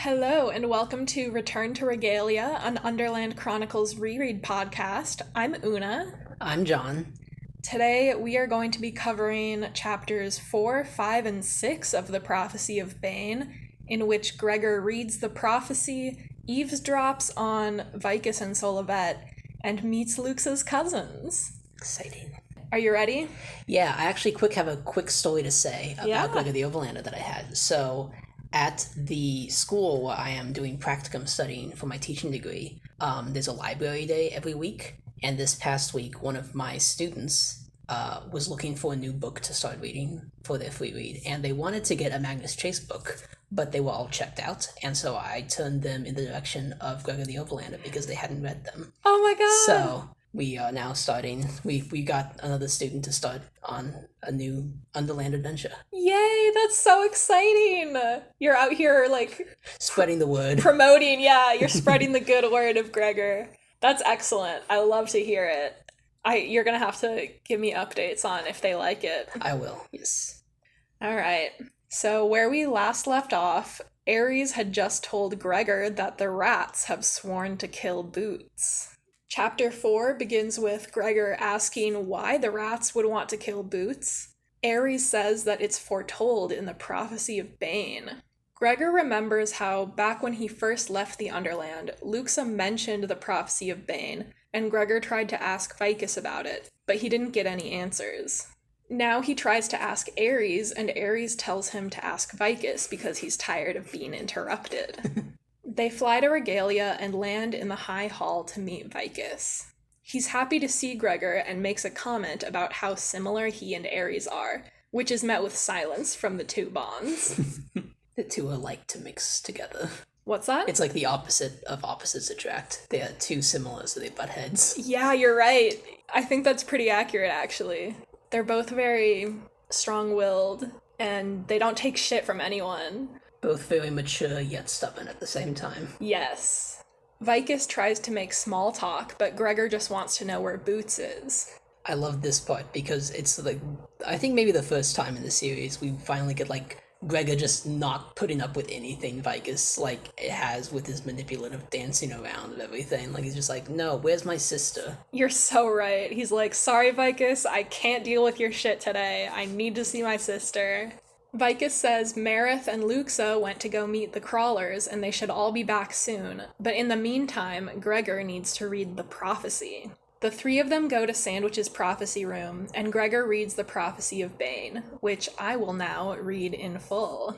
Hello, and welcome to Return to Regalia, an Underland Chronicles reread podcast. I'm Oona. I'm John. Today we are going to be covering chapters 4, 5, and 6 of the Prophecy of Bane, in which Gregor reads the prophecy, eavesdrops on Vikus and Solovet, and meets Luxa's cousins. Exciting. Are you ready? Yeah, I actually have a quick story to say about Gregor the Overlander that I had. So, at the school where I am doing practicum studying for my teaching degree, there's a library day every week. And this past week, one of my students was looking for a new book to start reading for their free read. And they wanted to get a Magnus Chase book, but they were all checked out. And so I turned them in the direction of Gregor the Overlander because they hadn't read them. Oh my god! So we are now starting. We got another student to start on a new Underland adventure. Yay, that's so exciting! You're out here, spreading the word. Promoting, you're spreading the good word of Gregor. That's excellent. I love to hear it. You're gonna have to give me updates on if they like it. I will, yes. Alright, so where we last left off, Ares had just told Gregor that the rats have sworn to kill Boots. Chapter 4 begins with Gregor asking why the rats would want to kill Boots. Ares says that it's foretold in the Prophecy of Bane. Gregor remembers how, back when he first left the Underland, Luxa mentioned the Prophecy of Bane, and Gregor tried to ask Vikus about it, but he didn't get any answers. Now he tries to ask Ares, and Ares tells him to ask Vikus because he's tired of being interrupted. They fly to Regalia and land in the High Hall to meet Vikus. He's happy to see Gregor and makes a comment about how similar he and Ares are, which is met with silence from the two bonds. The two are like to mix together. What's that? It's like the opposite of opposites attract. They are too similar, so they butt heads. Yeah, you're right. I think that's pretty accurate, actually. They're both very strong-willed, and they don't take shit from anyone. Both very mature, yet stubborn at the same time. Yes. Vikus tries to make small talk, but Gregor just wants to know where Boots is. I love this part because it's I think maybe the first time in the series we finally get Gregor just not putting up with anything Vikus has with his manipulative dancing around and everything. He's just no, where's my sister? You're so right. He's sorry Vikus, I can't deal with your shit today. I need to see my sister. Vikus says Marith and Luxa went to go meet the crawlers and they should all be back soon, but in the meantime, Gregor needs to read the prophecy. The three of them go to Sandwich's prophecy room, and Gregor reads the Prophecy of Bane, which I will now read in full.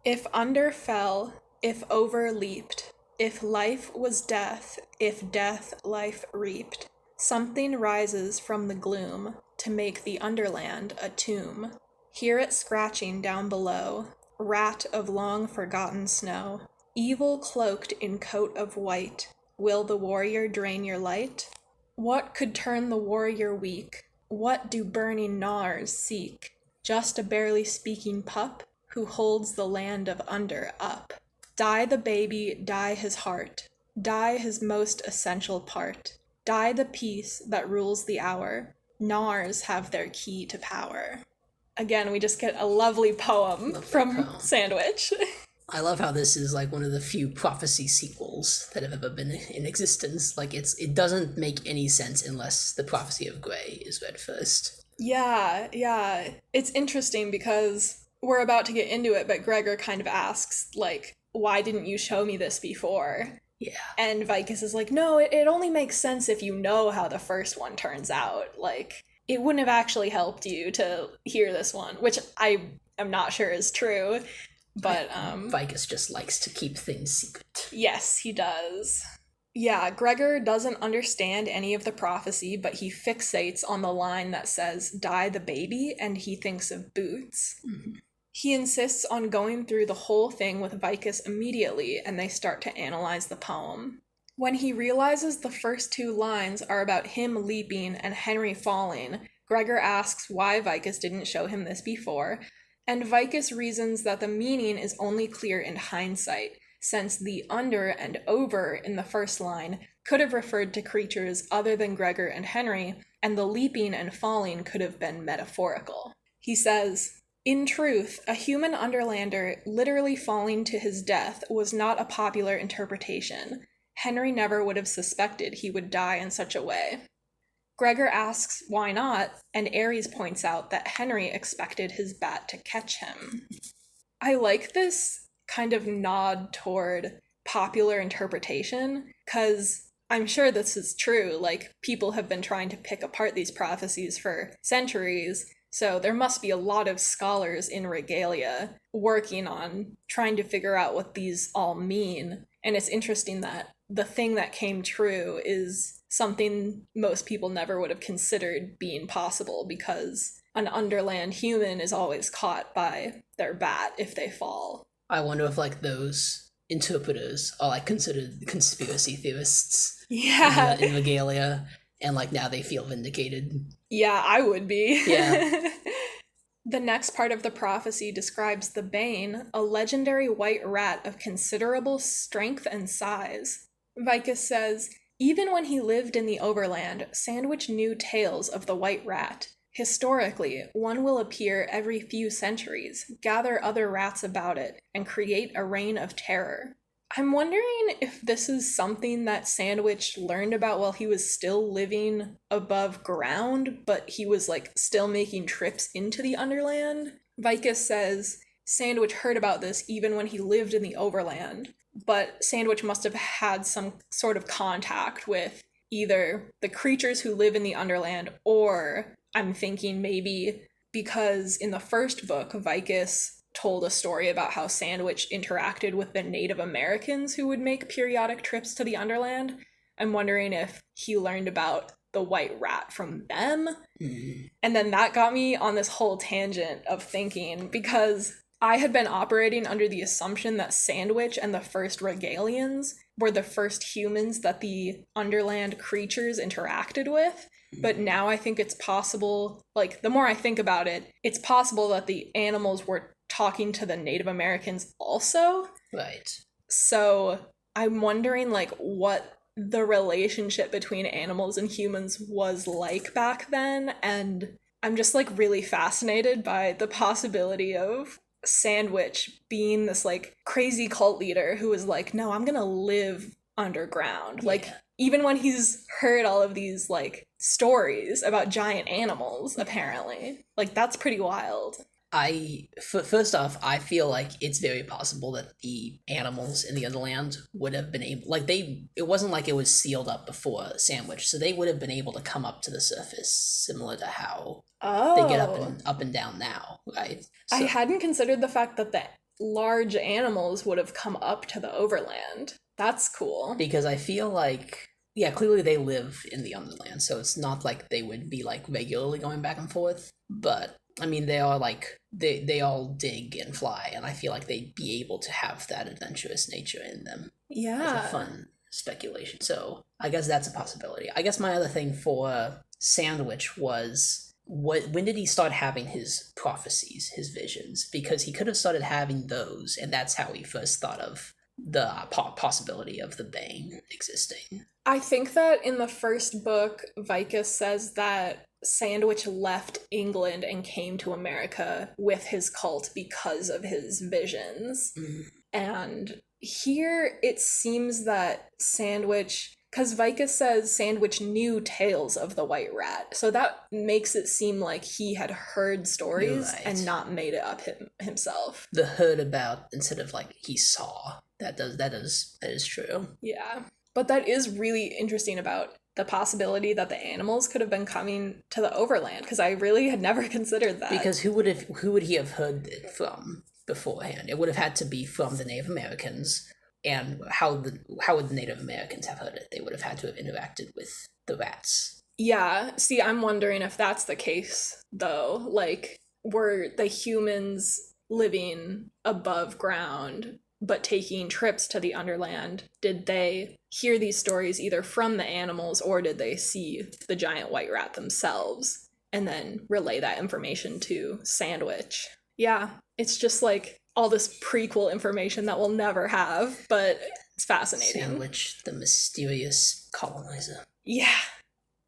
If under fell, if over leaped, if life was death, if death life reaped, something rises from the gloom to make the Underland a tomb. Hear it scratching down below, rat of long forgotten snow. Evil cloaked in coat of white, will the warrior drain your light? What could turn the warrior weak? What do burning gnawers seek? Just a barely speaking pup who holds the land of under up. Die the baby, die his heart, die his most essential part. Die the peace that rules the hour. Gnawers have their key to power. Again, we just get a lovely poem from Sandwich. I love how this is one of the few prophecy sequels that have ever been in existence. It doesn't make any sense unless the Prophecy of Grey is read first. Yeah. It's interesting because we're about to get into it, but Gregor kind of asks, why didn't you show me this before? Yeah. And Vikus is no, it only makes sense if you know how the first one turns out. It wouldn't have actually helped you to hear this one, which I am not sure is true. But Vikus just likes to keep things secret. Yes, he does. Yeah, Gregor doesn't understand any of the prophecy, but he fixates on the line that says, die the baby, and he thinks of Boots. Mm-hmm. He insists on going through the whole thing with Vikus immediately, and they start to analyze the poem. When he realizes the first two lines are about him leaping and Henry falling, Gregor asks why Vikus didn't show him this before, and Vikus reasons that the meaning is only clear in hindsight, since the under and over in the first line could have referred to creatures other than Gregor and Henry, and the leaping and falling could have been metaphorical. He says, In truth, a human Underlander literally falling to his death was not a popular interpretation. Henry never would have suspected he would die in such a way. Gregor asks why not, and Ares points out that Henry expected his bat to catch him. I like this kind of nod toward popular interpretation, because I'm sure this is true. Like, people have been trying to pick apart these prophecies for centuries, so there must be a lot of scholars in Regalia working on trying to figure out what these all mean. And it's interesting that the thing that came true is something most people never would have considered being possible, because an underland human is always caught by their bat if they fall. I wonder if, like, those interpreters are, like, considered conspiracy theorists in Regalia, and, like, now they feel vindicated. Yeah, I would be. Yeah. The next part of the prophecy describes the Bane, a legendary white rat of considerable strength and size. Vikus says, even when he lived in the Overland, Sandwich knew tales of the white rat. Historically, one will appear every few centuries, gather other rats about it, and create a reign of terror. I'm wondering if this is something that Sandwich learned about while he was still living above ground, but he was, like, still making trips into the Underland. Vikus says Sandwich heard about this even when he lived in the Overland, but Sandwich must have had some sort of contact with either the creatures who live in the Underland, or I'm thinking maybe because in the first book, Vikus told a story about how Sandwich interacted with the Native Americans who would make periodic trips to the Underland. I'm wondering if he learned about the white rat from them. And then that got me on this whole tangent of thinking, because I had been operating under the assumption that Sandwich and the first Regalians were the first humans that the Underland creatures interacted with. But now I think it's possible, like, the more I think about it, it's possible that the animals were talking to the Native Americans also. Right. So I'm wondering, like, what the relationship between animals and humans was like back then. And I'm just, like, really fascinated by the possibility of Sandwich being this, like, crazy cult leader who was like, no, I'm gonna live underground. Yeah. Like, even when he's heard all of these, like, stories about giant animals, apparently. Like, that's pretty wild. First off, I feel like it's very possible that the animals in the Underland would have been able, like, it wasn't like it was sealed up before Sandwich, so they would have been able to come up to the surface, similar to how they get up and down now, right? So, I hadn't considered the fact that the large animals would have come up to the Overland. That's cool. Because I feel like, yeah, clearly they live in the Underland, so it's not like they would be, like, regularly going back and forth, but I mean, they are, like, they all dig and fly, and I feel like they'd be able to have that adventurous nature in them. Yeah. It's a fun speculation. So I guess that's a possibility. I guess my other thing for Sandwich was, when did he start having his prophecies, his visions? Because he could have started having those, and that's how he first thought of the possibility of the Bane existing. I think that in the first book, Vikus says that Sandwich left England and came to America with his cult because of his visions. And here it seems that Sandwich, because Vikus says Sandwich knew tales of the white rat, so that makes it seem like he had heard stories and not made it up himself. The heard about instead of, like, he saw. That is true. Yeah. But that is really interesting about the possibility that the animals could have been coming to the Overland, because I really had never considered that. Because who would he have heard it from beforehand? It would have had to be from the Native Americans, and how would the Native Americans have heard it? They would have had to have interacted with the rats. Yeah, see, I'm wondering if that's the case, though. Like, were the humans living above ground but taking trips to the Underland? Did they hear these stories either from the animals, or did they see the giant white rat themselves and then relay that information to Sandwich? Yeah, it's just like all this prequel information that we'll never have, but it's fascinating. Sandwich, the mysterious colonizer. Yeah.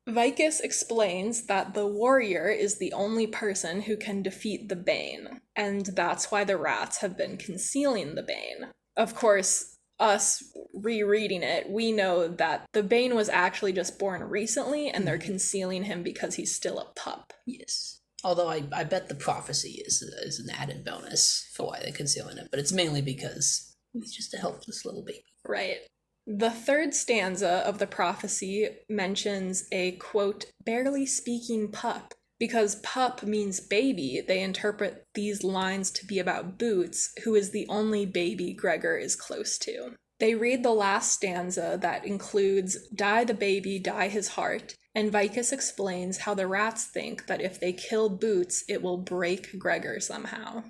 Vikus explains that the warrior is the only person who can defeat the Bane, and that's why the rats have been concealing the Bane. Of course, us rereading it, we know that the Bane was actually just born recently, and they're concealing him because he's still a pup. Yes. Although I bet the prophecy is an added bonus for why they're concealing it, but it's mainly because he's just a helpless little baby. Right. The third stanza of the prophecy mentions a, quote, barely speaking pup. Because pup means baby, they interpret these lines to be about Boots, who is the only baby Gregor is close to. They read the last stanza that includes, die the baby, die his heart, and Vikus explains how the rats think that if they kill Boots, it will break Gregor somehow.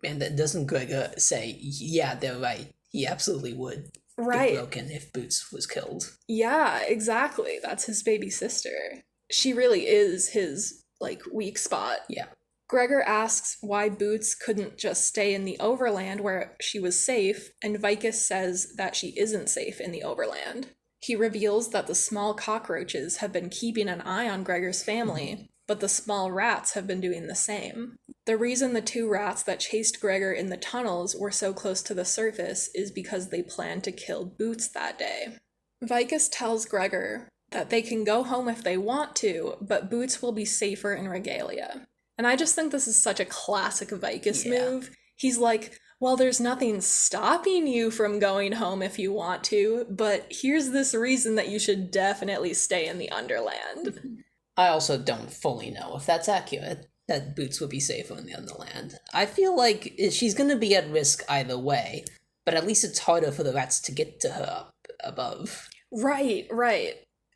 And then doesn't Gregor say, yeah, they're right, he absolutely would Right. get broken if Boots was killed. Yeah, exactly. That's his baby sister. She really is his, weak spot. Yeah. Gregor asks why Boots couldn't just stay in the Overland where she was safe, and Vikus says that she isn't safe in the Overland. He reveals that the small cockroaches have been keeping an eye on Gregor's family, but the small rats have been doing the same. The reason the two rats that chased Gregor in the tunnels were so close to the surface is because they planned to kill Boots that day. Vikus tells Gregor that they can go home if they want to, but Boots will be safer in Regalia. And I just think this is such a classic Vikus move. He's like, well, there's nothing stopping you from going home if you want to, but here's this reason that you should definitely stay in the Underland. I also don't fully know if that's accurate, that Boots would be safer in the Underland. I feel like she's going to be at risk either way, but at least it's harder for the rats to get to her up above. Right.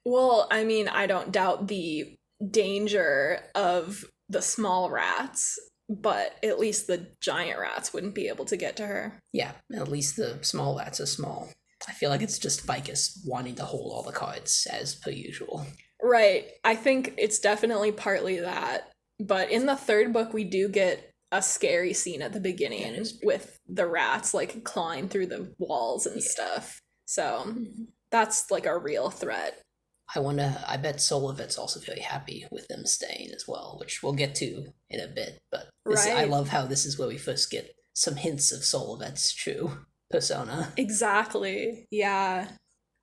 Well, I mean, I don't doubt the danger of the small rats, but at least the giant rats wouldn't be able to get to her. Yeah, at least the small rats are small. I feel like it's just Vikus wanting to hold all the cards, as per usual. Right. I think it's definitely partly that. But in the third book, we do get a scary scene at the beginning with the rats, clawing through the walls and stuff. So that's, a real threat. I bet Solovet's also very happy with them staying as well, which we'll get to in a bit, but I love how this is where we first get some hints of Solovet's true persona. Exactly, yeah.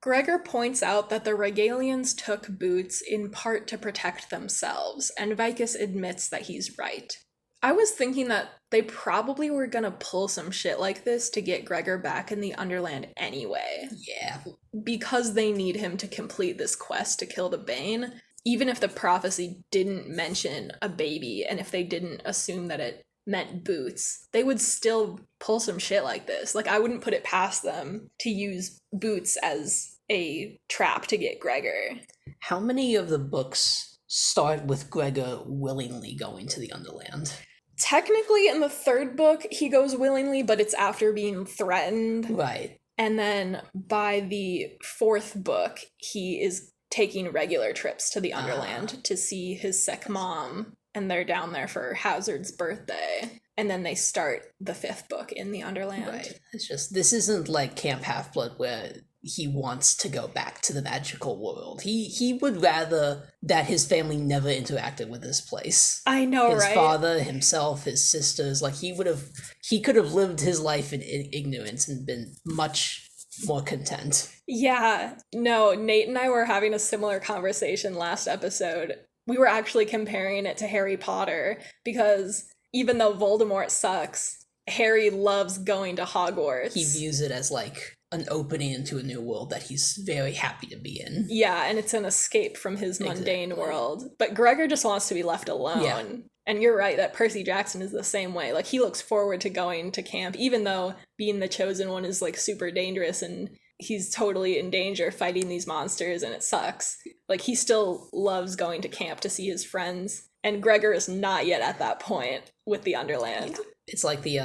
Gregor points out that the Regalians took Boots in part to protect themselves, and Vikus admits that he's right. I was thinking that they probably were gonna pull some shit like this to get Gregor back in the Underland anyway. Yeah. Because they need him to complete this quest to kill the Bane, even if the prophecy didn't mention a baby, and if they didn't assume that it meant Boots, they would still pull some shit like this. I wouldn't put it past them to use Boots as a trap to get Gregor. How many of the books start with Gregor willingly going to the Underland? Technically, in the third book, he goes willingly, but it's after being threatened. Right. And then by the fourth book, he is taking regular trips to the Underland to see his sick mom, and they're down there for Hazard's birthday. And then they start the fifth book in the Underland. Right. It's just, this isn't like Camp Half-Blood where he wants to go back to the magical world. He would rather that his family never interacted with this place. I know, his right? His father, himself, his sisters, he could have lived his life in ignorance and been much more content. Yeah. No, Nate and I were having a similar conversation last episode. We were actually comparing it to Harry Potter, because even though Voldemort sucks, Harry loves going to Hogwarts. He views it as an opening into a new world that he's very happy to be in. Yeah, and it's an escape from his mundane world. But Gregor just wants to be left alone. Yeah. And you're right that Percy Jackson is the same way. He looks forward to going to camp, even though being the chosen one is super dangerous and he's totally in danger fighting these monsters and it sucks. He still loves going to camp to see his friends. And Gregor is not yet at that point with the Underland. Yeah. It's like the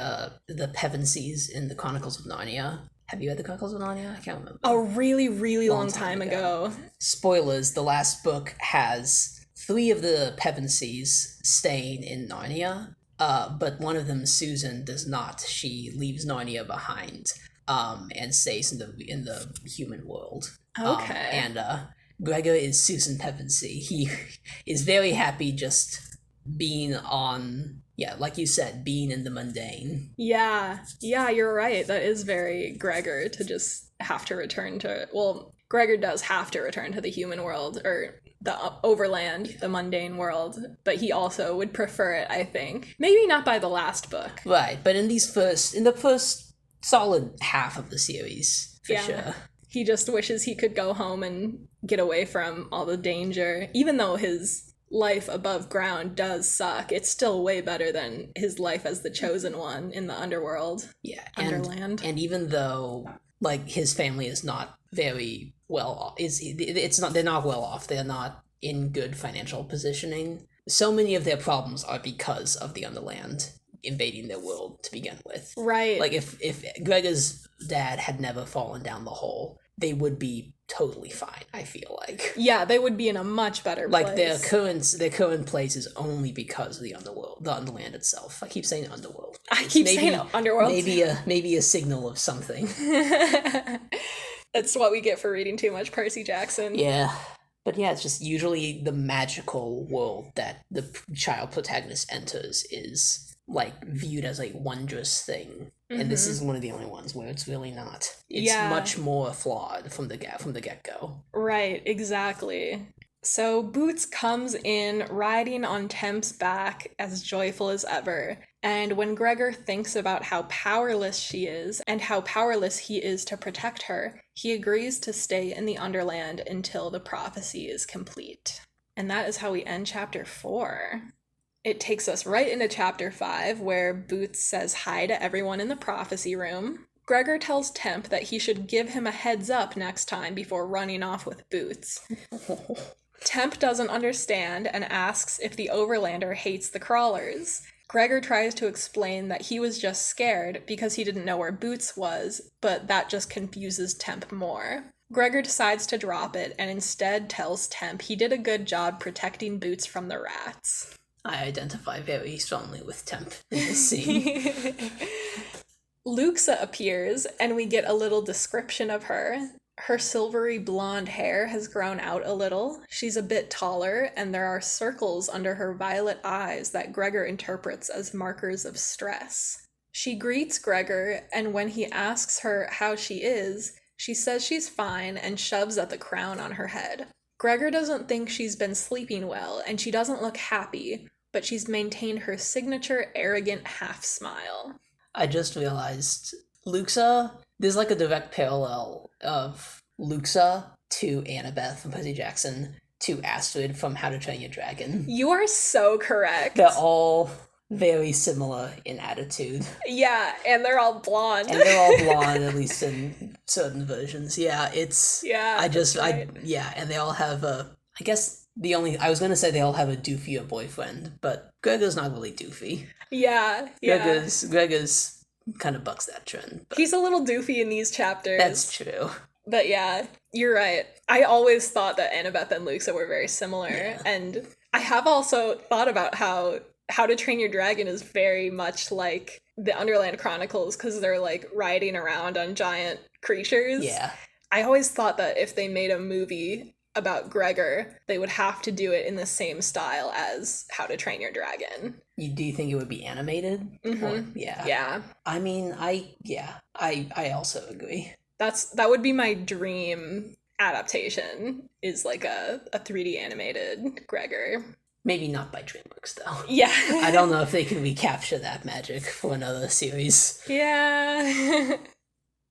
Pevensies in the Chronicles of Narnia. Have you read the Chronicles of Narnia? I can't remember. A really, really long time ago. Spoilers, the last book has 3 of the Pevensies staying in Narnia, but one of them, Susan, does not. She leaves Narnia behind and stays in the human world. Okay. And Gregor is Susan Pevensey. He is very happy just being on, like you said, being in the mundane. Yeah, you're right. That is very Gregor to just have to return to, well, Gregor does have to return to the human world, or the overland, the mundane world, but he also would prefer it, I think. Maybe not by the last book. Right, but in the first solid half of the series, for sure. He just wishes he could go home and get away from all the danger. Even though his life above ground does suck, it's still way better than his life as the chosen one in the underworld. Yeah, Underland. And even though, like, his family is not very well off, they're not well off, they're not in good financial positioning. So many of their problems are because of the Underland invading their world to begin with. Right. Like, if Gregor's dad had never fallen down the hole, they would be totally fine, I feel like. Yeah, they would be in a much better place. Like, their current place is only because of the underworld, the Underland itself. I keep saying underworld. I keep saying underworld. Maybe a signal of something. That's what we get for reading too much Percy Jackson. Yeah. But yeah, it's just usually the magical world that the child protagonist enters is, like, viewed as a wondrous thing. And this is one of the only ones where it's really not. It's much more flawed from the get-go. Right, exactly. So Boots comes in riding on Temp's back as joyful as ever. And when Gregor thinks about how powerless she is and how powerless he is to protect her, he agrees to stay in the Underland until the prophecy is complete. And that is how we end chapter 4. It takes us right into chapter 5, where Boots says hi to everyone in the prophecy room. Gregor tells Temp that he should give him a heads up next time before running off with Boots. Temp doesn't understand and asks if the Overlander hates the crawlers. Gregor tries to explain that he was just scared because he didn't know where Boots was, but that just confuses Temp more. Gregor decides to drop it and instead tells Temp he did a good job protecting Boots from the rats. I identify very strongly with Temp in this scene. Luxa appears, and we get a little description of her. Her silvery blonde hair has grown out a little. She's a bit taller, and there are circles under her violet eyes that Gregor interprets as markers of stress. She greets Gregor, and when he asks her how she is, she says she's fine and shoves at the crown on her head. Gregor doesn't think she's been sleeping well, and she doesn't look happy, but she's maintained her signature arrogant half-smile. I just realized Luxa, there's like a direct parallel of Luxa to Annabeth from Percy Jackson to Astrid from How to Train Your Dragon. You are so correct. They're all very similar in attitude. Yeah, and they're all blonde. At least in certain versions. Yeah, it's... Yeah, and they all have a... I guess I was going to say they all have a doofier boyfriend, but Gregor's not really doofy. Yeah. Gregor's kind of bucks that trend. He's a little doofy in these chapters. That's true. But yeah, you're right. I always thought that Annabeth and Luxa were very similar, and I have also thought about How to Train Your Dragon is very much like the Underland Chronicles because they're like riding around on giant creatures. Yeah. I always thought that if they made a movie about Gregor, they would have to do it in the same style as How to Train Your Dragon. Do you think it would be animated? Mm-hmm. Yeah. I mean, I also agree. That would be my dream adaptation, is like a 3D animated Gregor. Maybe not by DreamWorks, though. Yeah. I don't know if they can recapture that magic for another series. Yeah.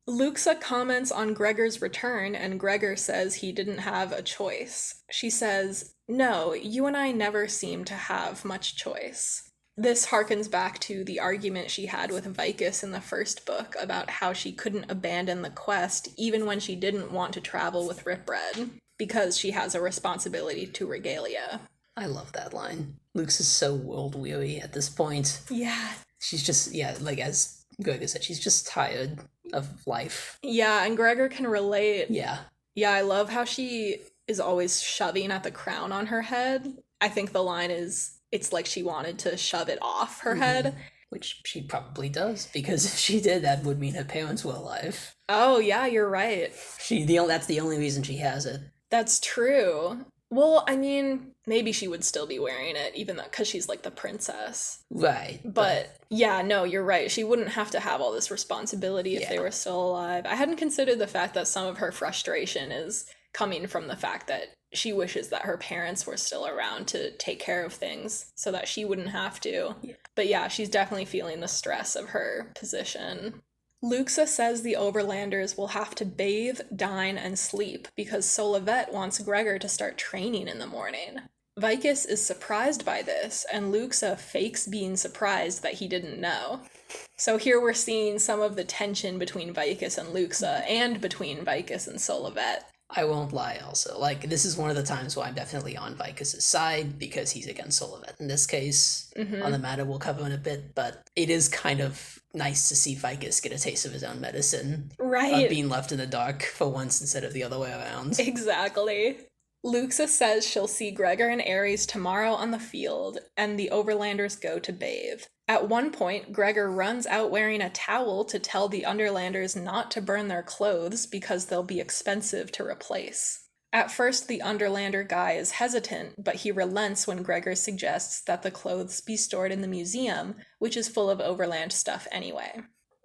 Luxa comments on Gregor's return, and Gregor says he didn't have a choice. She says, "No, you and I never seem to have much choice." This harkens back to the argument she had with Vikus in the first book about how she couldn't abandon the quest even when she didn't want to travel with Ripred, because she has a responsibility to Regalia. I love that line. Luxa is so world-weary at this point. Yeah. She's just, like as Gregor said, she's just tired of life. Yeah, and Gregor can relate. Yeah. Yeah, I love how she is always shoving at the crown on her head. I think the line is, it's like she wanted to shove it off her head. Which she probably does, because if she did, that would mean her parents were alive. Oh, yeah, you're right. That's the only reason she has it. That's true. Well, I mean, maybe she would still be wearing it, even though, because she's like the princess. Right. But yeah, no, you're right. She wouldn't have to have all this responsibility if they were still alive. I hadn't considered the fact that some of her frustration is coming from the fact that she wishes that her parents were still around to take care of things so that she wouldn't have to. Yeah. But yeah, she's definitely feeling the stress of her position. Luxa says the Overlanders will have to bathe, dine, and sleep because Solovet wants Gregor to start training in the morning. Vikus is surprised by this, and Luxa fakes being surprised that he didn't know. So here we're seeing some of the tension between Vikus and Luxa, and between Vikus and Solovet. I won't lie also. Like, this is one of the times where I'm definitely on Vikus' side because he's against Solovet in this case. On the matter we'll cover in a bit, but it is kind of nice to see Vikus get a taste of his own medicine. Right. Of being left in the dark for once instead of the other way around. Exactly. Luxa says she'll see Gregor and Ares tomorrow on the field, and the Overlanders go to bathe. At one point, Gregor runs out wearing a towel to tell the Underlanders not to burn their clothes because they'll be expensive to replace. At first, the Underlander guy is hesitant, but he relents when Gregor suggests that the clothes be stored in the museum, which is full of Overland stuff anyway.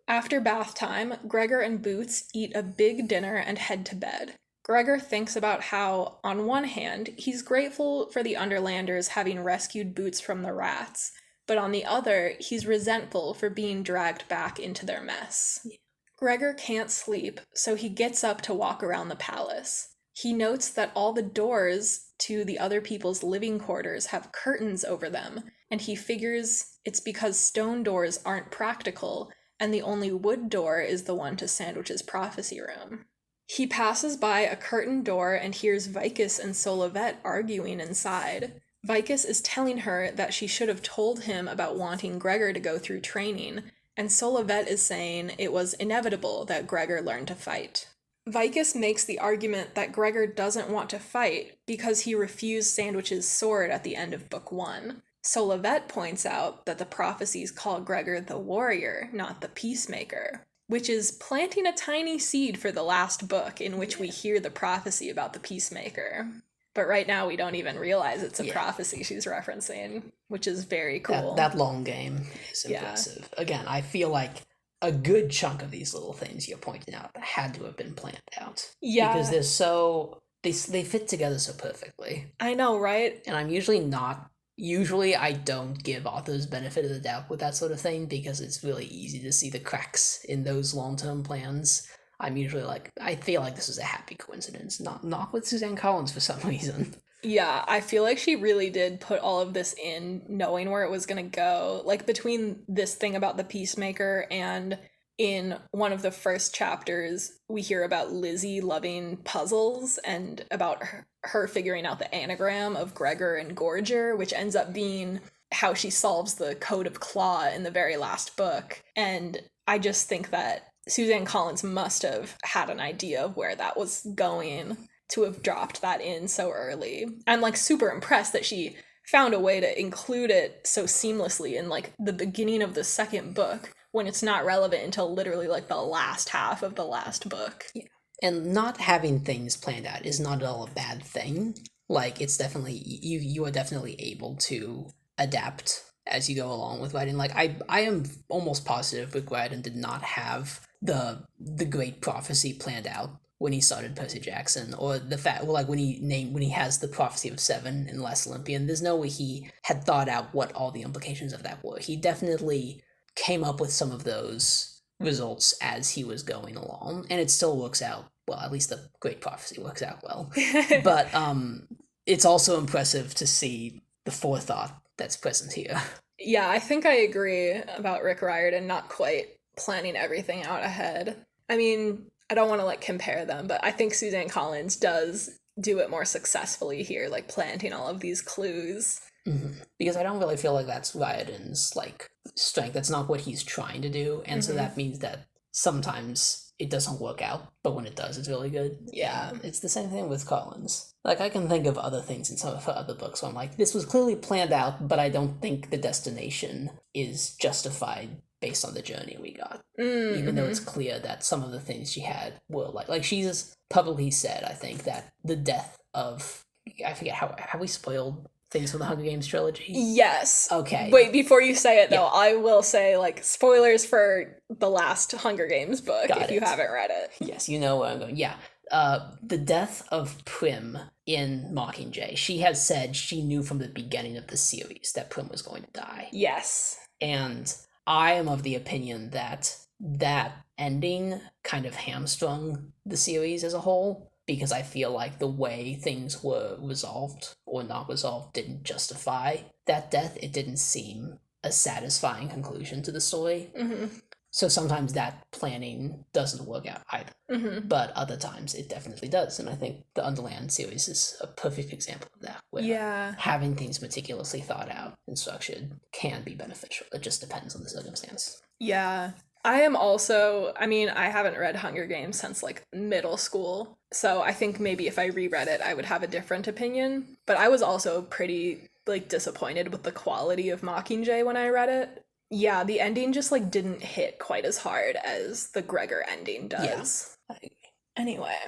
After bath time, Gregor and Boots eat a big dinner and head to bed. Gregor thinks about how, on one hand, he's grateful for the Underlanders having rescued Boots from the rats, but on the other, he's resentful for being dragged back into their mess. Yeah. Gregor can't sleep, so he gets up to walk around the palace. He notes that all the doors to the other people's living quarters have curtains over them, and he figures it's because stone doors aren't practical, and the only wood door is the one to Sandwich's prophecy room. He passes by a curtained door and hears Vikus and Solovet arguing inside. Vikus is telling her that she should have told him about wanting Gregor to go through training, and Solovet is saying it was inevitable that Gregor learn to fight. Vikus makes the argument that Gregor doesn't want to fight because he refused Sandwich's sword at the end of Book 1. Solovet points out that the prophecies call Gregor the warrior, not the peacemaker, which is planting a tiny seed for the last book in which we hear the prophecy about the peacemaker. But right now we don't even realize it's a prophecy she's referencing, which is very cool. That long game is impressive. Again, I feel like a good chunk of these little things you're pointing out had to have been planned out. Yeah. Because they're so... They fit together so perfectly. I know, right? And I'm usually I don't give authors benefit of the doubt with that sort of thing because it's really easy to see the cracks in those long-term plans. I'm usually like, I feel like this is a happy coincidence, not with Suzanne Collins for some reason. Yeah, I feel like she really did put all of this in knowing where it was going to go. Like, between this thing about the Peacemaker and in one of the first chapters, we hear about Lizzie loving puzzles and about her figuring out the anagram of Gregor and Gorger, which ends up being how she solves the Code of Claw in the very last book. And I just think that Suzanne Collins must have had an idea of where that was going to have dropped that in so early. I'm like super impressed that she found a way to include it so seamlessly in like the beginning of the second book when it's not relevant until literally like the last half of the last book. Yeah. And not having things planned out is not at all a bad thing. Like, it's definitely, you are definitely able to adapt as you go along with writing. Like, I am almost positive Rick Riordan did not have the great prophecy planned out when he started Percy Jackson, or the fact, well, like when he has the Prophecy of Seven in Last Olympian, there's no way he had thought out what all the implications of that were. He definitely came up with some of those results as he was going along, and it still works out well. At least the Great Prophecy works out well. But it's also impressive to see the forethought that's present here. Yeah, I think I agree about Rick Riordan not quite planning everything out ahead. I mean, I don't want to like compare them, but I think Suzanne Collins does do it more successfully here, like planting all of these clues. Mm-hmm. Because I don't really feel like that's Riordan's like strength. That's not what he's trying to do, and so that means that sometimes it doesn't work out, but when it does, it's really good. Yeah, and it's the same thing with Collins. Like, I can think of other things in some of her other books where I'm like, this was clearly planned out, but I don't think the destination is justified based on the journey we got. Even though it's clear that some of the things she had were like she's publicly said, I think, that the death of I forget how have we spoiled things from the Hunger Games trilogy? Yes. Okay. Wait, before you say it, though, I will say, like, spoilers for the last Hunger Games book, if you haven't read it. Yes, you know where I'm going. Yeah. The death of Prim in Mockingjay. She has said she knew from the beginning of the series that Prim was going to die. Yes. And I am of the opinion that that ending kind of hamstrung the series as a whole, because I feel like the way things were resolved or not resolved didn't justify that death. It didn't seem a satisfying conclusion to the story. Mm-hmm. So sometimes that planning doesn't work out either. Mm-hmm. But other times it definitely does. And I think the Underland series is a perfect example of that, where having things meticulously thought out and structured can be beneficial. It just depends on the circumstance. Yeah. I am also, I mean, I haven't read Hunger Games since, like, middle school, so I think maybe if I reread it, I would have a different opinion. But I was also pretty, like, disappointed with the quality of Mockingjay when I read it. Yeah, the ending just, like, didn't hit quite as hard as the Gregor ending does. Yeah, I agree. Anyway,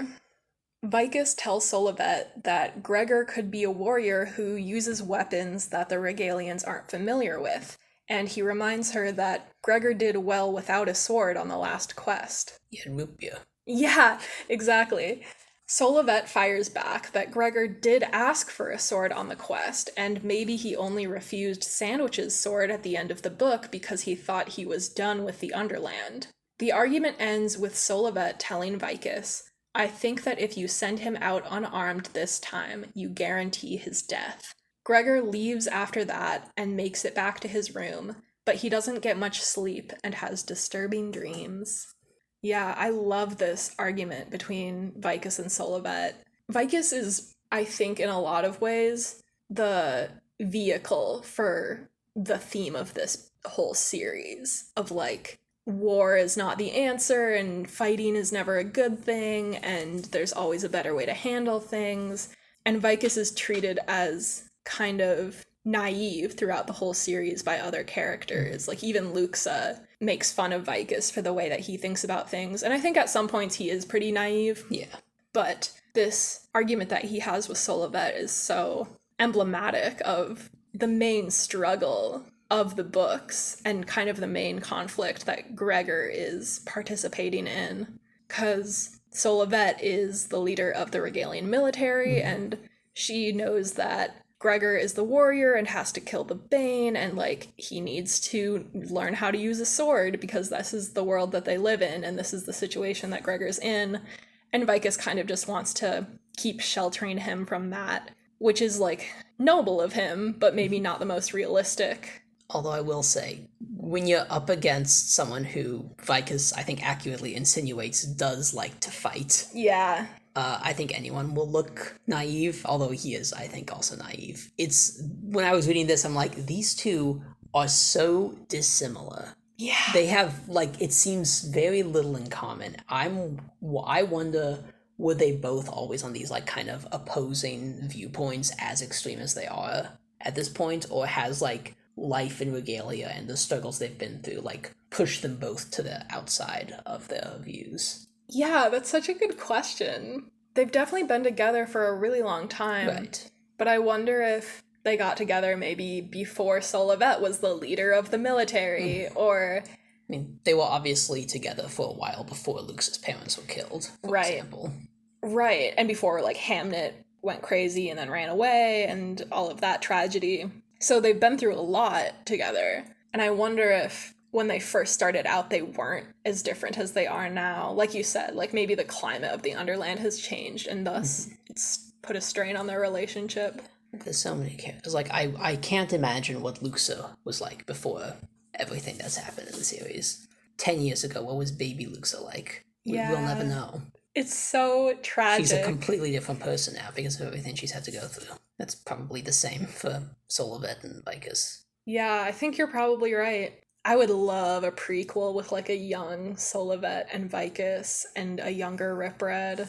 Vikus tells Solovet that Gregor could be a warrior who uses weapons that the Regalians aren't familiar with, and he reminds her that Gregor did well without a sword on the last quest. Yeah, Rupia. Yeah, exactly. Solovet fires back that Gregor did ask for a sword on the quest, and maybe he only refused Sandwich's sword at the end of the book because he thought he was done with the Underland. The argument ends with Solovet telling Vikus, "I think that if you send him out unarmed this time, you guarantee his death." Gregor leaves after that and makes it back to his room, but he doesn't get much sleep and has disturbing dreams. Yeah, I love this argument between Vikus and Solovet. Vikus is, I think, in a lot of ways, the vehicle for the theme of this whole series of, like, war is not the answer, and fighting is never a good thing, and there's always a better way to handle things. And Vikus is treated as kind of naive throughout the whole series by other characters. Like, even Luxa makes fun of Vikus for the way that he thinks about things. And I think at some points he is pretty naive. Yeah. But this argument that he has with Solovet is so emblematic of the main struggle of the books and kind of the main conflict that Gregor is participating in. Because Solovet is the leader of the Regalian military, and she knows that Gregor is the warrior and has to kill the Bane, and, like, he needs to learn how to use a sword because this is the world that they live in, and this is the situation that Gregor's in. And Vikus kind of just wants to keep sheltering him from that, which is, like, noble of him, but maybe not the most realistic. Although I will say, when you're up against someone who Vikus, I think, accurately insinuates does like to fight, Yeah. I think anyone will look naive, although he is, I think, also naive. It's, when I was reading this, I'm like, these two are so dissimilar. Yeah. They have, like, it seems very little in common. I wonder, were they both always on these, like, kind of opposing viewpoints as extreme as they are at this point, or has, like, life in Regalia and the struggles they've been through, like, pushed them both to the outside of their views? Yeah, that's such a good question. They've definitely been together for a really long time. Right. But I wonder if they got together maybe before Solovet was the leader of the military, or... I mean, they were obviously together for a while before Lux's parents were killed, for example. Right, and before, like, Hamnet went crazy and then ran away, and all of that tragedy. So they've been through a lot together. And I wonder if when they first started out, they weren't as different as they are now. Like you said, like, maybe the climate of the Underland has changed, and thus it's put a strain on their relationship. There's so many characters. Like, I can't imagine what Luxa was like before everything that's happened in the series. 10 years ago, what was baby Luxa like? We'll never know. It's so tragic. She's a completely different person now because of everything she's had to go through. That's probably the same for Solovet and Vikus. Yeah, I think you're probably right. I would love a prequel with, like, a young Solovet and Vikus and a younger Rip Red.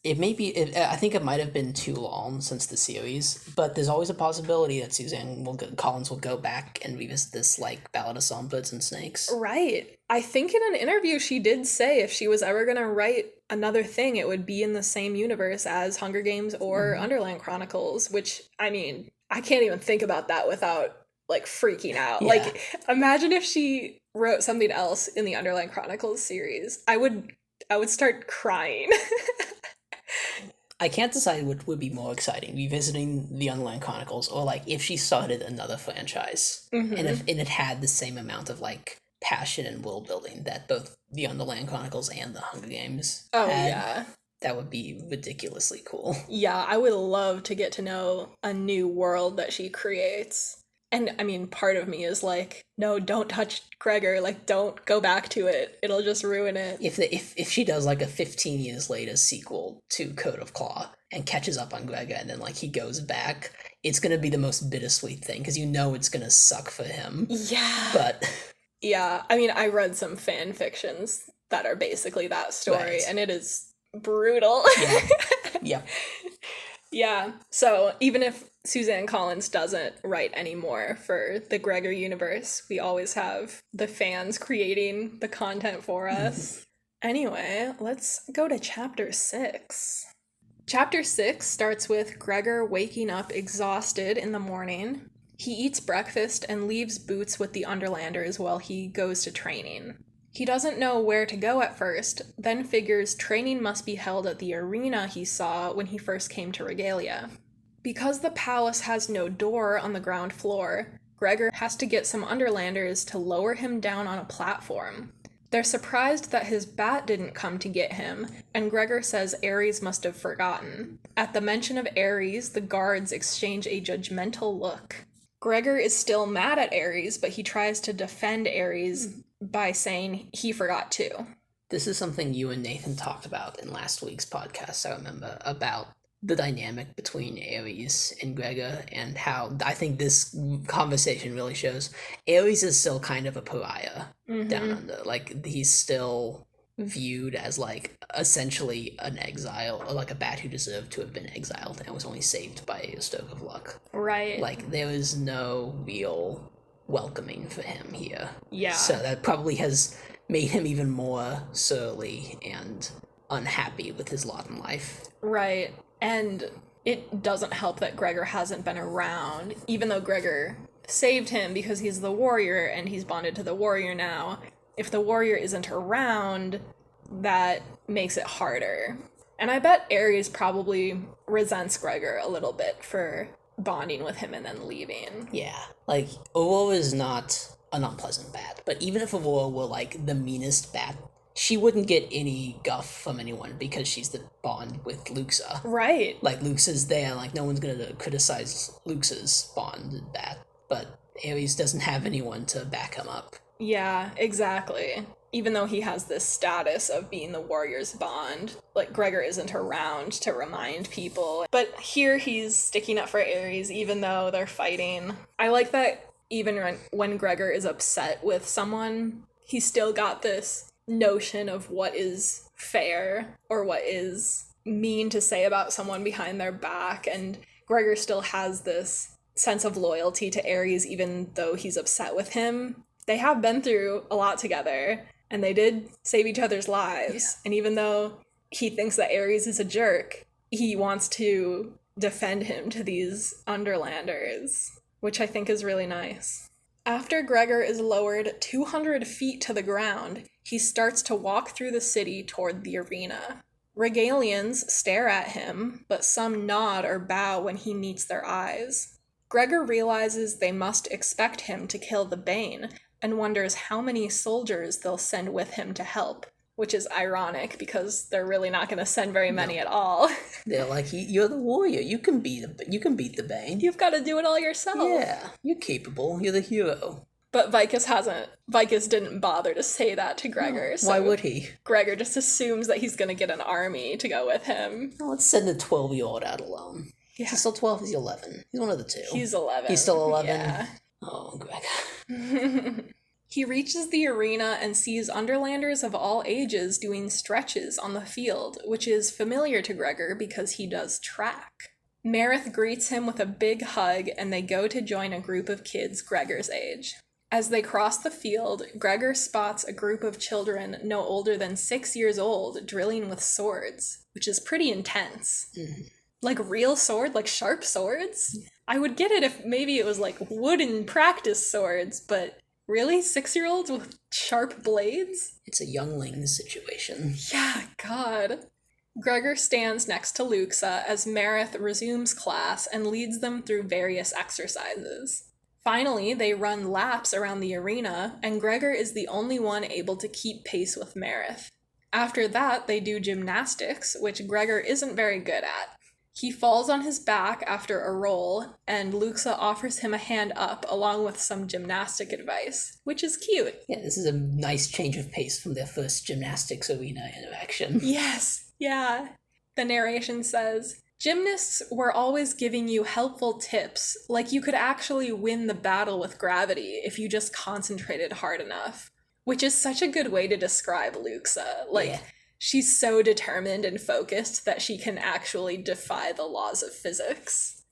I think it might have been too long since the series, but there's always a possibility that Collins will go back and revisit this, like, Ballad of Songbirds and Snakes. Right. I think in an interview she did say if she was ever going to write another thing, it would be in the same universe as Hunger Games or Underland Chronicles, which, I mean, I can't even think about that without, like, freaking out. Yeah. Like, imagine if she wrote something else in the Underland Chronicles series. I would start crying. I can't decide what would be more exciting, revisiting the Underland Chronicles, or, like, if she started another franchise, and if it had the same amount of, like, passion and world building that both the Underland Chronicles and the Hunger Games had. That would be ridiculously cool. Yeah, I would love to get to know a new world that she creates. And, I mean, part of me is like, no, don't touch Gregor. Like, don't go back to it. It'll just ruin it. If she does, like, a 15 years later sequel to Code of Claw and catches up on Gregor and then, like, he goes back, it's going to be the most bittersweet thing, because you know it's going to suck for him. Yeah. But... yeah, I mean, I read some fan fictions that are basically that story, right. And it is brutal. Yeah. Yeah, so even if Suzanne Collins doesn't write anymore for the Gregor universe, we always have the fans creating the content for us. Anyway, let's go to Chapter 6. Chapter 6 starts with Gregor waking up exhausted in the morning. He eats breakfast and leaves Boots with the Underlanders while he goes to training. He doesn't know where to go at first, then figures training must be held at the arena he saw when he first came to Regalia. Because the palace has no door on the ground floor, Gregor has to get some Underlanders to lower him down on a platform. They're surprised that his bat didn't come to get him, and Gregor says Ares must have forgotten. At the mention of Ares, the guards exchange a judgmental look. Gregor is still mad at Ares, but he tries to defend Ares by saying he forgot too. This is something you and Nathan talked about in last week's podcast, I remember, about the dynamic between Ares and Gregor, and how I think this conversation really shows Ares is still kind of a pariah down under. Like, he's still viewed as, like, essentially an exile, or like a bat who deserved to have been exiled and was only saved by a stroke of luck. Right. Like, there is no real welcoming for him here. Yeah. So that probably has made him even more surly and unhappy with his lot in life. Right. And it doesn't help that Gregor hasn't been around, even though Gregor saved him because he's the warrior and he's bonded to the warrior now. If the warrior isn't around, that makes it harder. And I bet Ares probably resents Gregor a little bit for bonding with him and then leaving. Yeah, like, Aurora is not an unpleasant bat, but even if Aurora were, like, the meanest bat, she wouldn't get any guff from anyone because she's the bond with Luxa. Right. Like, Luxa's there, like, no one's gonna criticize Luxa's bond with bat, but Ares doesn't have anyone to back him up. Yeah, exactly. Even though he has this status of being the warrior's bond, like, Gregor isn't around to remind people. But here he's sticking up for Ares, even though they're fighting. I like that even when Gregor is upset with someone, he's still got this notion of what is fair or what is mean to say about someone behind their back, and Gregor still has this sense of loyalty to Ares even though he's upset with him. They have been through a lot together, and they did save each other's lives. Yeah. And even though he thinks that Ares is a jerk, he wants to defend him to these Underlanders, which I think is really nice. After Gregor is lowered 200 feet to the ground, he starts to walk through the city toward the arena. Regalians stare at him, but some nod or bow when he meets their eyes. Gregor realizes they must expect him to kill the Bane, and wonders how many soldiers they'll send with him to help, which is ironic because they're really not going to send very many at all. They're like, you're the warrior. You can beat the Bane. You've got to do it all yourself. Yeah, you're capable. You're the hero. But Vikus didn't bother to say that to Gregor. No, so why would he? Gregor just assumes that he's going to get an army to go with him. Well, let's send the 12-year-old out alone. Yeah. He's still 12, he's 11. He's one of the two. He's 11. He's still 11? Yeah. Oh, Gregor. He reaches the arena and sees Underlanders of all ages doing stretches on the field, which is familiar to Gregor because he does track. Marith greets him with a big hug, and they go to join a group of kids Gregor's age. As they cross the field, Gregor spots a group of children no older than 6 years old drilling with swords, which is pretty intense. Mm-hmm. Like real sword, like sharp swords? Yeah. I would get it if maybe it was like wooden practice swords, but really? 6-year-olds with sharp blades? It's a youngling situation. Yeah, God. Gregor stands next to Luxa as Marith resumes class and leads them through various exercises. Finally, they run laps around the arena, and Gregor is the only one able to keep pace with Marith. After that, they do gymnastics, which Gregor isn't very good at. He falls on his back after a roll, and Luxa offers him a hand up along with some gymnastic advice, which is cute. Yeah, this is a nice change of pace from their first gymnastics arena interaction. Yes, yeah. The narration says, "Gymnasts were always giving you helpful tips, like you could actually win the battle with gravity if you just concentrated hard enough." Which is such a good way to describe Luxa. Yeah. She's so determined and focused that she can actually defy the laws of physics.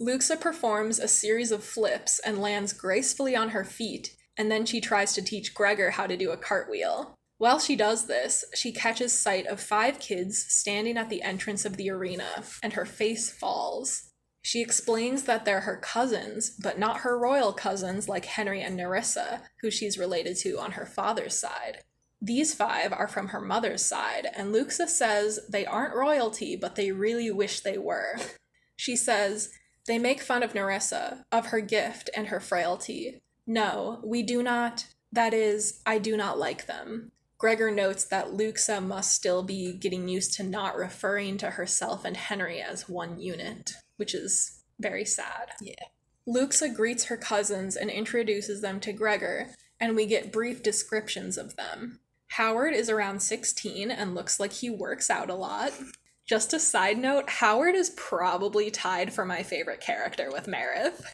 Luxa performs a series of flips and lands gracefully on her feet, and then she tries to teach Gregor how to do a cartwheel. While she does this, she catches sight of 5 kids standing at the entrance of the arena, and her face falls. She explains that they're her cousins, but not her royal cousins like Henry and Nerissa, who she's related to on her father's side. These 5 are from her mother's side, and Luxa says they aren't royalty, but they really wish they were. She says, "They make fun of Nerissa, of her gift and her frailty. No, we do not, that is, I do not like them." Gregor notes that Luxa must still be getting used to not referring to herself and Henry as one unit, which is very sad. Yeah. Luxa greets her cousins and introduces them to Gregor, and we get brief descriptions of them. Howard is around 16 and looks like he works out a lot. Just a side note, Howard is probably tied for my favorite character with Marith.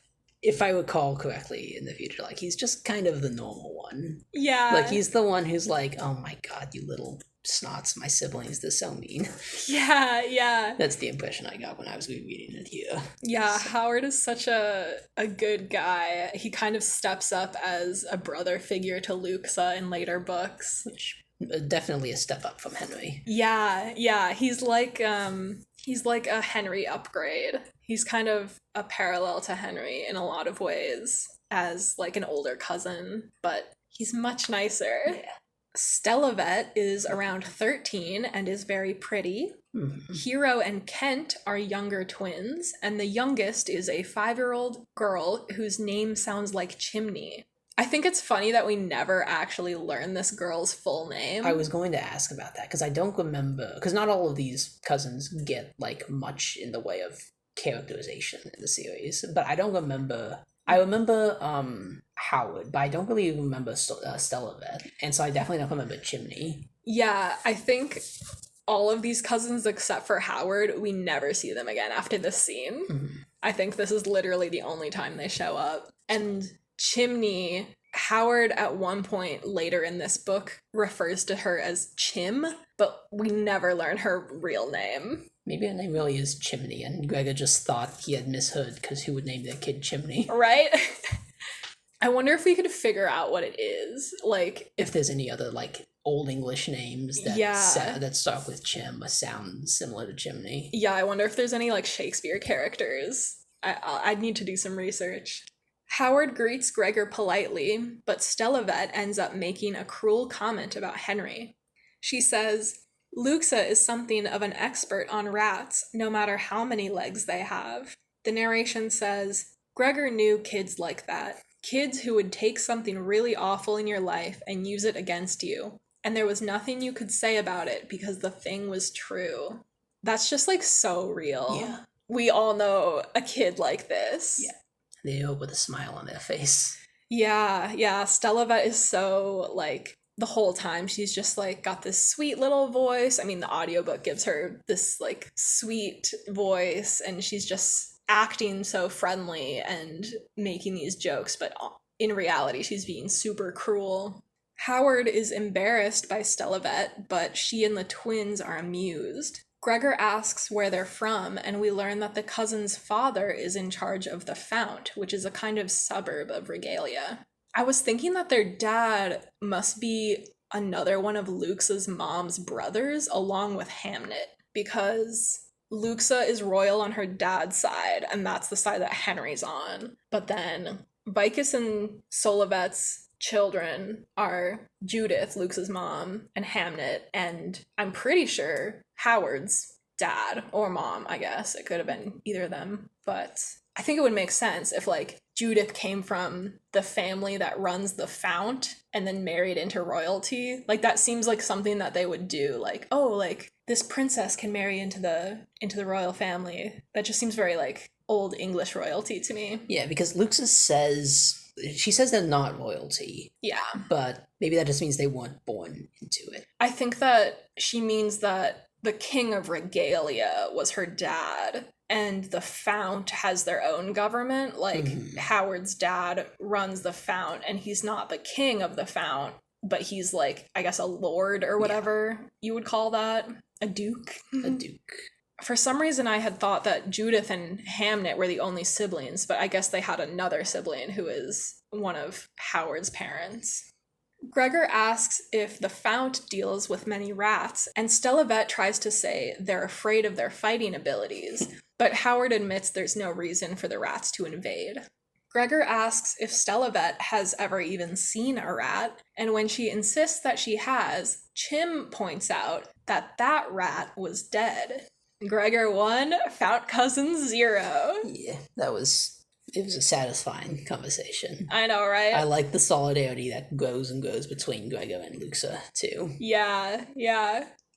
If I recall correctly in the future, like, he's just kind of the normal one. Yeah. Like, he's the one who's like, oh my god, you little snots, my siblings, they're so mean. Yeah. That's the impression I got when I was rereading it here. Yeah, so. Howard is such a good guy. He kind of steps up as a brother figure to Luxa in later books. Which, definitely a step up from Henry. Yeah, he's like a Henry upgrade. He's kind of a parallel to Henry in a lot of ways as like an older cousin, but he's much nicer. Yeah. Solovet is around 13 and is very pretty. Mm-hmm. Hero and Kent are younger twins, and the youngest is a 5-year-old girl whose name sounds like Chimney. I think it's funny that we never actually learn this girl's full name. I was going to ask about that, because I don't remember, because not all of these cousins get, like, much in the way of characterization in the series, but I don't remember... I remember Howard, but I don't really remember Solovet, and so I definitely don't remember Chimney. Yeah, I think all of these cousins except for Howard, we never see them again after this scene. Mm-hmm. I think this is literally the only time they show up. And Chimney, Howard at one point later in this book refers to her as Chim, but we never learn her real name. Maybe her name really is Chimney, and Gregor just thought he had misheard because who would name their kid Chimney? Right? I wonder if we could figure out what it is. Like, if there's any other, like, Old English names that start with Chim or sound similar to Chimney. Yeah, I wonder if there's any, like, Shakespeare characters. I'd need to do some research. Howard greets Gregor politely, but Solovet ends up making a cruel comment about Henry. She says, "Luxa is something of an expert on rats, no matter how many legs they have." The narration says, "Gregor knew kids like that. Kids who would take something really awful in your life and use it against you. And there was nothing you could say about it because the thing was true." That's just, like, so real. Yeah. We all know a kid like this. Yeah. They do it with a smile on their face. Yeah. Solovet is so, like... the whole time she's just like got this sweet little voice. I mean, the audiobook gives her this like sweet voice, and she's just acting so friendly and making these jokes, but in reality, she's being super cruel. Howard is embarrassed by Solovet, but she and the twins are amused. Gregor asks where they're from, and we learn that the cousin's father is in charge of the Fount, which is a kind of suburb of Regalia. I was thinking that their dad must be another one of Luxa's mom's brothers, along with Hamnet, because Luxa is royal on her dad's side, and that's the side that Henry's on. But then Vikus and Solovet's children are Judith, Luxa's mom, and Hamnet, and I'm pretty sure Howard's dad or mom, I guess. It could have been either of them, but I think it would make sense if, like, Judith came from the family that runs the Fount and then married into royalty. Like, that seems like something that they would do. Like, oh, like, this princess can marry into the royal family. That just seems very, like, old English royalty to me. Yeah, because Luxa she says they're not royalty. Yeah. But maybe that just means they weren't born into it. I think that she means that the king of Regalia was her dad, and the Fount has their own government. Like, Howard's dad runs the Fount, and he's not the king of the Fount, but he's, like, I guess a lord or whatever you would call that. A duke? A duke. For some reason, I had thought that Judith and Hamnet were the only siblings, but I guess they had another sibling who is one of Howard's parents. Gregor asks if the Fount deals with many rats, and Solovet tries to say they're afraid of their fighting abilities, but Howard admits there's no reason for the rats to invade. Gregor asks if Solovet has ever even seen a rat, and when she insists that she has, Chim points out that that rat was dead. Gregor 1, Fount cousin 0. Yeah, it was a satisfying conversation. I know, right? I like the solidarity that goes and goes between Gregor and Luxa, too. Yeah.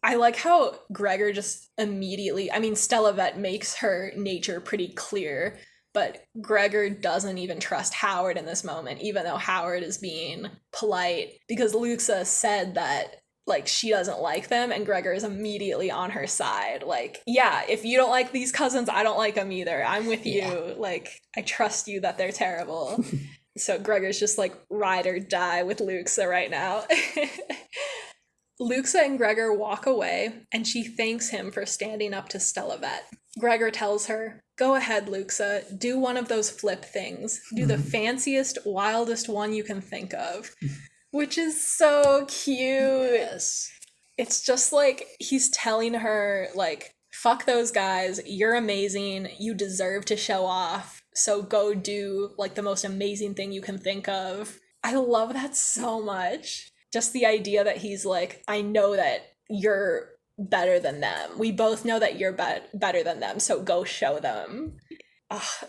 I like how Gregor just immediately, I mean, Solovet makes her nature pretty clear, but Gregor doesn't even trust Howard in this moment, even though Howard is being polite, because Luxa said that, like, she doesn't like them, and Gregor is immediately on her side. Like, yeah, if you don't like these cousins, I don't like them either. I'm with you. Yeah. Like, I trust you that they're terrible. So Gregor's just, like, ride or die with Luxa right now. Luxa and Gregor walk away, and she thanks him for standing up to Solovet. Gregor tells her, "Go ahead, Luxa, do one of those flip things. Do the fanciest, wildest one you can think of." Which is so cute. Yes. It's just like he's telling her, like, fuck those guys, you're amazing, you deserve to show off, so go do, like, the most amazing thing you can think of. I love that so much. Just the idea that he's like, I know that you're better than them. We both know that you're better than them, so go show them.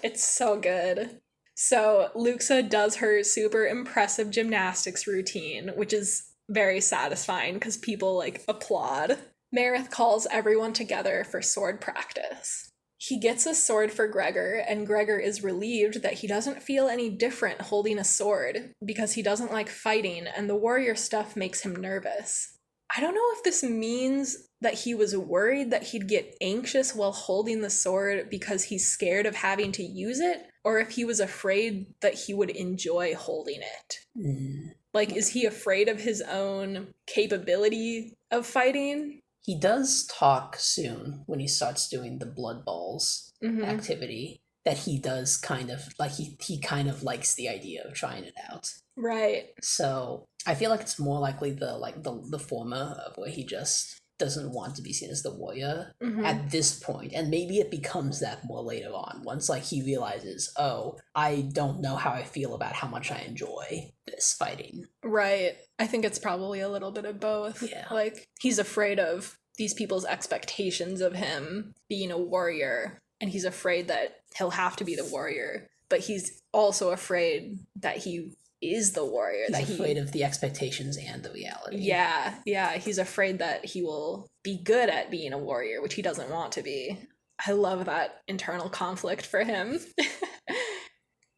It's so good. So Luxa does her super impressive gymnastics routine, which is very satisfying because people, like, applaud. Marith calls everyone together for sword practice. He gets a sword for Gregor, and Gregor is relieved that he doesn't feel any different holding a sword because he doesn't like fighting, and the warrior stuff makes him nervous. I don't know if this means that he was worried that he'd get anxious while holding the sword because he's scared of having to use it, or if he was afraid that he would enjoy holding it. Like, is he afraid of his own capability of fighting? He does talk soon when he starts doing the blood balls activity, that he does kind of, like, he kind of likes the idea of trying it out. Right. So I feel like it's more likely the former, of where he just doesn't want to be seen as the warrior at this point, and maybe it becomes that more later on, once, like, he realizes, oh, I don't know how I feel about how much I enjoy this fighting. Right. I think it's probably a little bit of both. Yeah. Like, he's afraid of these people's expectations of him being a warrior, and he's afraid that he'll have to be the warrior, but he's also afraid that he is the warrior. He's afraid of the expectations and the reality. Yeah, he's afraid that he will be good at being a warrior, which he doesn't want to be. I love that internal conflict for him.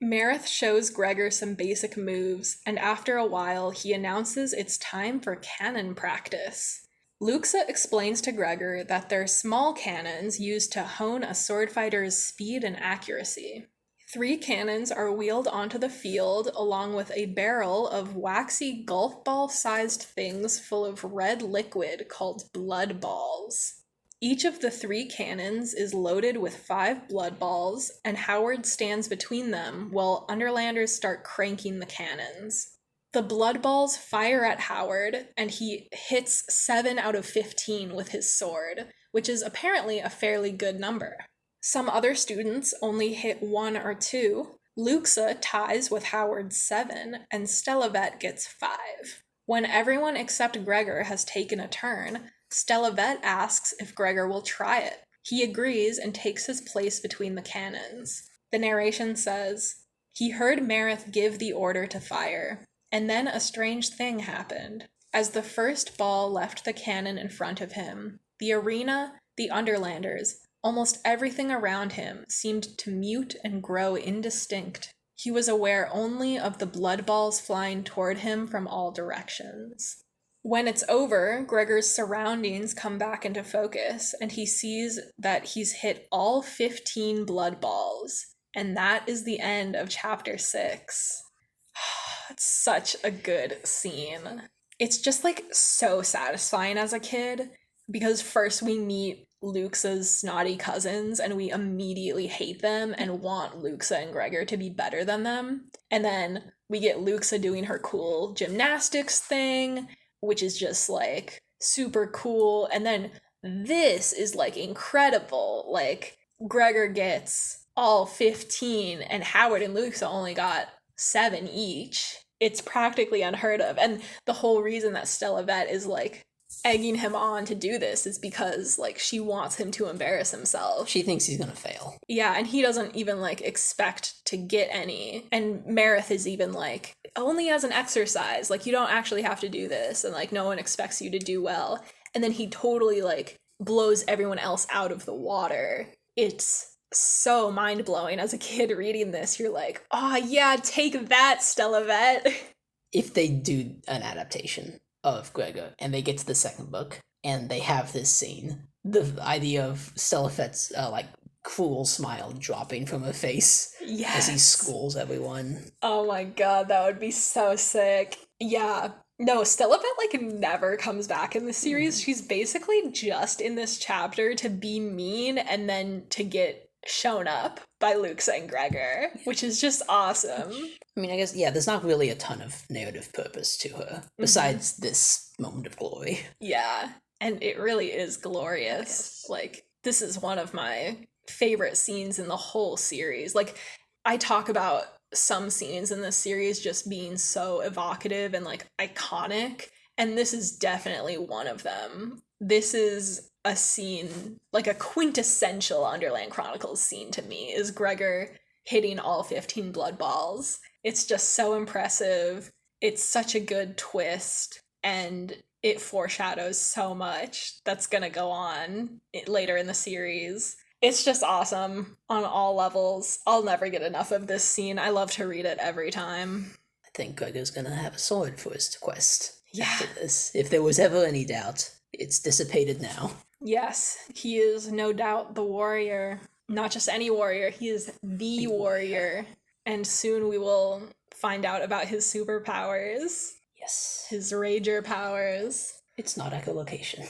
Marith shows Gregor some basic moves, and after a while, he announces it's time for cannon practice. Luxa explains to Gregor that they're small cannons used to hone a sword fighter's speed and accuracy. 3 cannons are wheeled onto the field along with a barrel of waxy golf ball-sized things full of red liquid called blood balls. Each of the 3 cannons is loaded with 5 blood balls, and Howard stands between them while Underlanders start cranking the cannons. The blood balls fire at Howard, and he hits 7 out of 15 with his sword, which is apparently a fairly good number. Some other students only hit 1 or 2. Luxa ties with Howard's 7, and Solovet gets 5. When everyone except Gregor has taken a turn, Solovet asks if Gregor will try it. He agrees and takes his place between the cannons. The narration says, "He heard Mareth give the order to fire, and then a strange thing happened. As the first ball left the cannon in front of him, the arena, the Underlanders, almost everything around him seemed to mute and grow indistinct. He was aware only of the blood balls flying toward him from all directions." When it's over, Gregor's surroundings come back into focus, and he sees that he's hit all 15 blood balls. And that is the end of chapter 6. It's such a good scene. It's just like so satisfying as a kid, because first we meet Luxa's snotty cousins and we immediately hate them and want Luxa and Gregor to be better than them. And then we get Luxa doing her cool gymnastics thing, which is just like super cool. And then this is like incredible. Like Gregor gets all 15 and Howard and Luxa only got 7 each. It's practically unheard of. And the whole reason that Solovet is like egging him on to do this is because like she wants him to embarrass himself. She thinks he's gonna fail. Yeah, and he doesn't even like expect to get any. And Mareth is even like, only as an exercise, like you don't actually have to do this, and like no one expects you to do well. And then he totally like blows everyone else out of the water. It's so mind-blowing. As a kid reading this, you're like, oh yeah, take that, Solovet. If they do an adaptation of Gregor and they get to the second book and they have this scene, the idea of Solovet's like cruel smile dropping from her face as he schools everyone. Oh my god, that would be so sick. Yeah. No, Solovet like never comes back in the series. She's basically just in this chapter to be mean and then to get shown up by Luxa and Gregor, which is just awesome. I mean, I guess, yeah, there's not really a ton of narrative purpose to her, besides this moment of glory. Yeah, and it really is glorious. Yes. Like, this is one of my favorite scenes in the whole series. Like, I talk about some scenes in this series just being so evocative and, like, iconic, and this is definitely one of them. This is a scene, like a quintessential Underland Chronicles scene to me, is Gregor hitting all 15 blood balls. It's just so impressive. It's such a good twist, and it foreshadows so much that's gonna go on later in the series. It's just awesome on all levels. I'll never get enough of this scene. I love to read it every time. I think Gregor's gonna have a sword for his quest after this. If there was ever any doubt, it's dissipated now. Yes, he is no doubt the warrior. Not just any warrior, he is the warrior. And soon we will find out about his superpowers. Yes. His rager powers. It's not echolocation.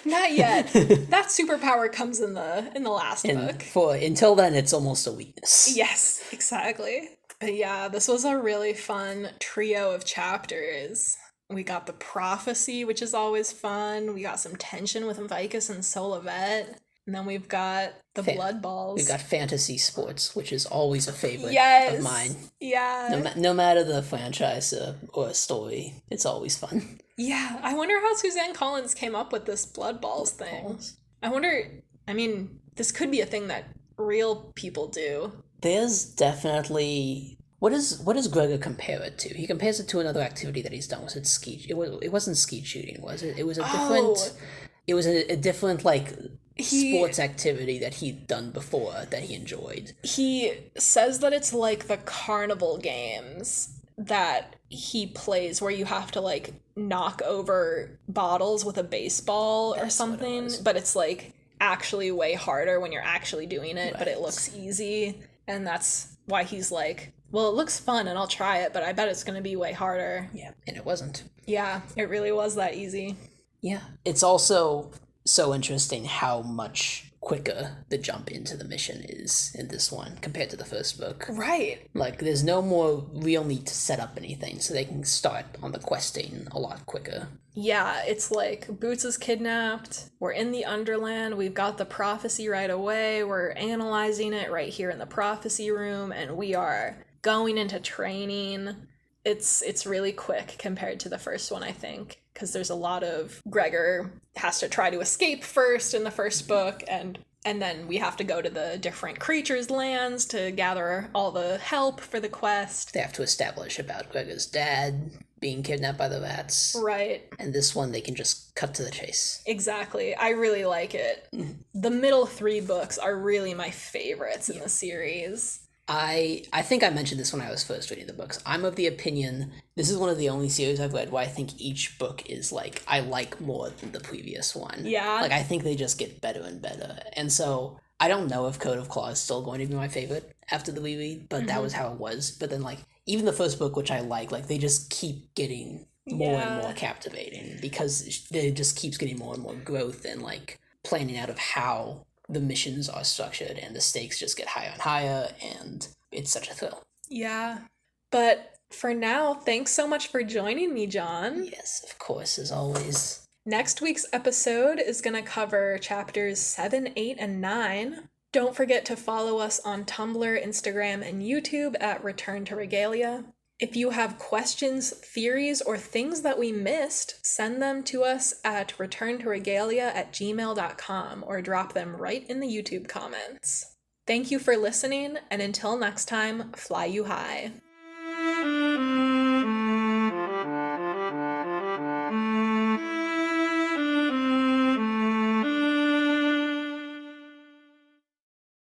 Not yet. That superpower comes in the last book. Until then, it's almost a weakness. Yes, exactly. But yeah, this was a really fun trio of chapters. We got the prophecy, which is always fun. We got some tension with Vikus and Solovet. And then we've got the blood balls. We've got fantasy sports, which is always a favorite of mine. Yeah. No matter the franchise or story, it's always fun. Yeah. I wonder how Suzanne Collins came up with this blood balls thing. I wonder, I mean, this could be a thing that real people do. There's definitely... What does Gregor compare it to? He compares it to another activity that he's done. Was it ski? It wasn't skeet shooting, was it? It was a different... It was a different, like, sports activity that he'd done before that he enjoyed. He says that it's like the carnival games that he plays where you have to, like, knock over bottles with a baseball or something. But it's, like, actually way harder when you're actually doing it, but it looks easy. And that's why he's like, well, it looks fun and I'll try it, but I bet it's going to be way harder. Yeah, and it wasn't. Yeah, it really was that easy. Yeah. It's also so interesting how much quicker the jump into the mission is in this one compared to the first book. Right. Like, there's no more real need to set up anything, so they can start on the questing a lot quicker. Yeah, it's like Boots is kidnapped, we're in the Underland, we've got the prophecy right away, we're analyzing it right here in the prophecy room, and we are going into training. It's really quick compared to the first one, I think, because there's a lot of Gregor has to try to escape first in the first book, and then we have to go to the different creatures' lands to gather all the help for the quest. They have to establish about Gregor's dad being kidnapped by the rats. Right. And this one, they can just cut to the chase. Exactly. I really like it. The middle 3 books are really my favorites in the series. I think I mentioned this when I was first reading the books. I'm of the opinion, this is one of the only series I've read where I think each book is like, I like more than the previous one. Yeah. Like, I think they just get better and better. And so, I don't know if Code of Claw is still going to be my favorite after the reread, but that was how it was. But then, like, even the first book, which I like, they just keep getting more and more captivating because it just keeps getting more and more growth and, like, planning out of how the missions are structured, and the stakes just get higher and higher, and it's such a thrill. Yeah. But for now, thanks so much for joining me, John. Yes, of course, as always. Next week's episode is going to cover chapters 7, 8, and 9. Don't forget to follow us on Tumblr, Instagram, and YouTube at Return to Regalia. If you have questions, theories, or things that we missed, send them to us at returntoregalia@gmail.com or drop them right in the YouTube comments. Thank you for listening, and until next time, fly you high.